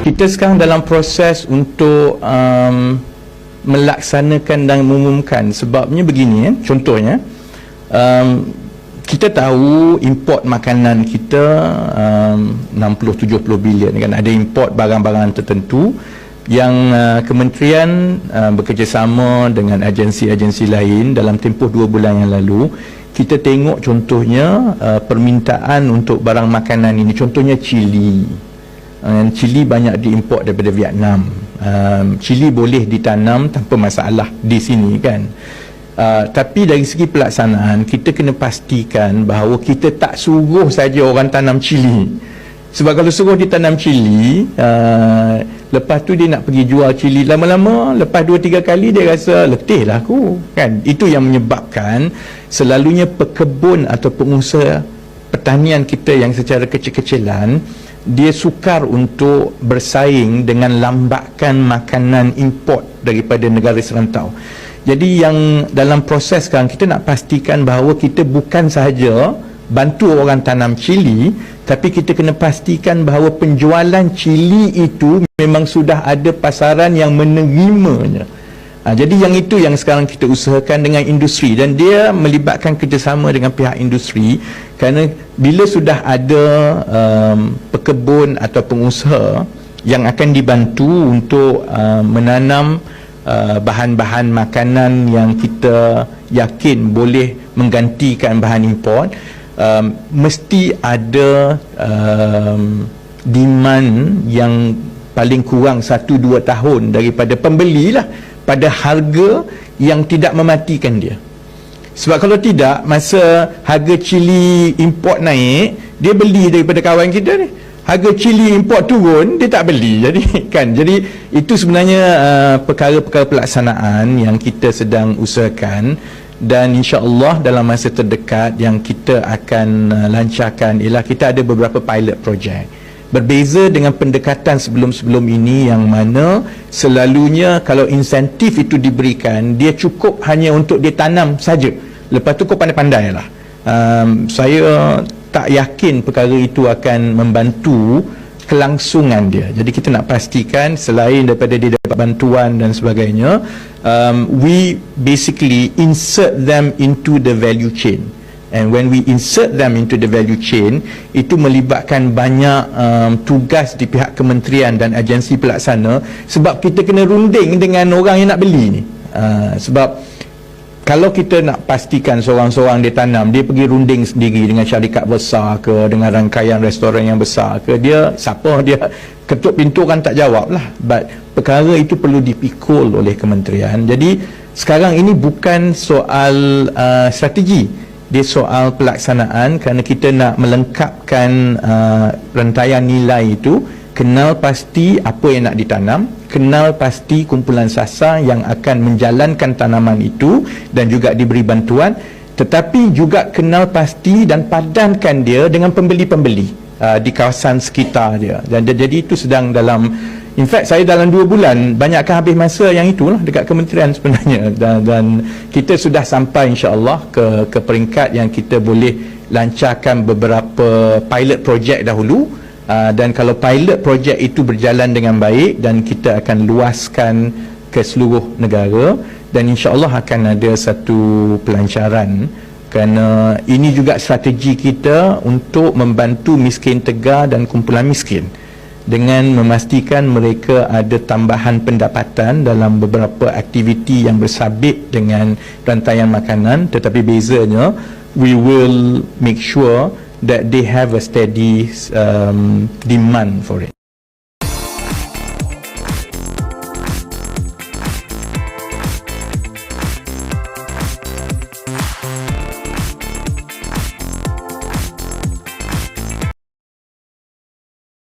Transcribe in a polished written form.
Kita sekarang dalam proses untuk melaksanakan dan mengumumkan. Sebabnya begini, contohnya kita tahu import makanan kita 60-70 bilion kan, ada import barang-barang tertentu yang kementerian bekerjasama dengan agensi-agensi lain dalam tempoh 2 bulan yang lalu. Kita tengok contohnya permintaan untuk barang makanan ini, contohnya cili. Cili banyak diimport daripada Vietnam. Cili boleh ditanam tanpa masalah di sini kan. Tapi dari segi pelaksanaan, kita kena pastikan bahawa kita tak suruh saja orang tanam cili. Sebab kalau suruh dia tanam cili, lepas tu dia nak pergi jual cili, lama-lama lepas 2-3 kali dia rasa letih lah aku kan. Itu yang menyebabkan selalunya pekebun atau pengusaha pertanian kita yang secara kecil-kecilan, dia sukar untuk bersaing dengan lambakan makanan import daripada negara serantau. Jadi yang dalam proses sekarang, kita nak pastikan bahawa kita bukan sahaja bantu orang tanam cili, tapi kita kena pastikan bahawa penjualan cili itu memang sudah ada pasaran yang menerimanya. Jadi yang itu yang sekarang kita usahakan dengan industri, dan dia melibatkan kerjasama dengan pihak industri, kerana bila sudah ada pekebun atau pengusaha yang akan dibantu untuk menanam bahan-bahan makanan yang kita yakin boleh menggantikan bahan import, mesti ada demand yang paling kurang 1-2 tahun daripada pembeli lah, pada harga yang tidak mematikan dia. Sebab kalau tidak, masa harga cili import naik, dia beli daripada kawan kita ni. Harga cili import turun, dia tak beli. Jadi kan, jadi itu sebenarnya perkara-perkara pelaksanaan yang kita sedang usahakan, dan insya-Allah dalam masa terdekat yang kita akan lancarkan ialah kita ada beberapa pilot project. Berbeza dengan pendekatan sebelum-sebelum ini yang mana selalunya kalau insentif itu diberikan, dia cukup hanya untuk dia tanam saja. Lepas tu kau pandai-pandai lah. Saya tak yakin perkara itu akan membantu kelangsungan dia. Jadi kita nak pastikan selain daripada dia dapat bantuan dan sebagainya, we basically insert them into the value chain. And when we insert them into the value chain, itu melibatkan banyak tugas di pihak kementerian dan agensi pelaksana, sebab kita kena runding dengan orang yang nak beli ni. Sebab kalau kita nak pastikan seorang-seorang dia tanam, dia pergi runding sendiri dengan syarikat besar ke, dengan rangkaian restoran yang besar ke, dia siapa, dia ketuk pintu kan tak jawab lah. But perkara itu perlu dipikul oleh kementerian. Jadi sekarang ini bukan soal strategi, dia soal pelaksanaan, kerana kita nak melengkapkan rantaian nilai itu. Kenal pasti apa yang nak ditanam, kenal pasti kumpulan sasar yang akan menjalankan tanaman itu dan juga diberi bantuan, tetapi juga kenal pasti dan padankan dia dengan pembeli-pembeli di kawasan sekitar dia. Dan jadi itu sedang dalam, in fact saya dalam 2 bulan banyakkan habis masa yang itulah dekat kementerian sebenarnya, dan kita sudah sampai insya-Allah ke peringkat yang kita boleh lancarkan beberapa pilot project dahulu. Dan kalau pilot project itu berjalan dengan baik, dan kita akan luaskan ke seluruh negara, dan insya-Allah akan ada satu pelancaran, kerana ini juga strategi kita untuk membantu miskin tegar dan kumpulan miskin dengan memastikan mereka ada tambahan pendapatan dalam beberapa aktiviti yang bersabit dengan rantaian makanan. Tetapi bezanya, we will make sure that they have a steady demand for it.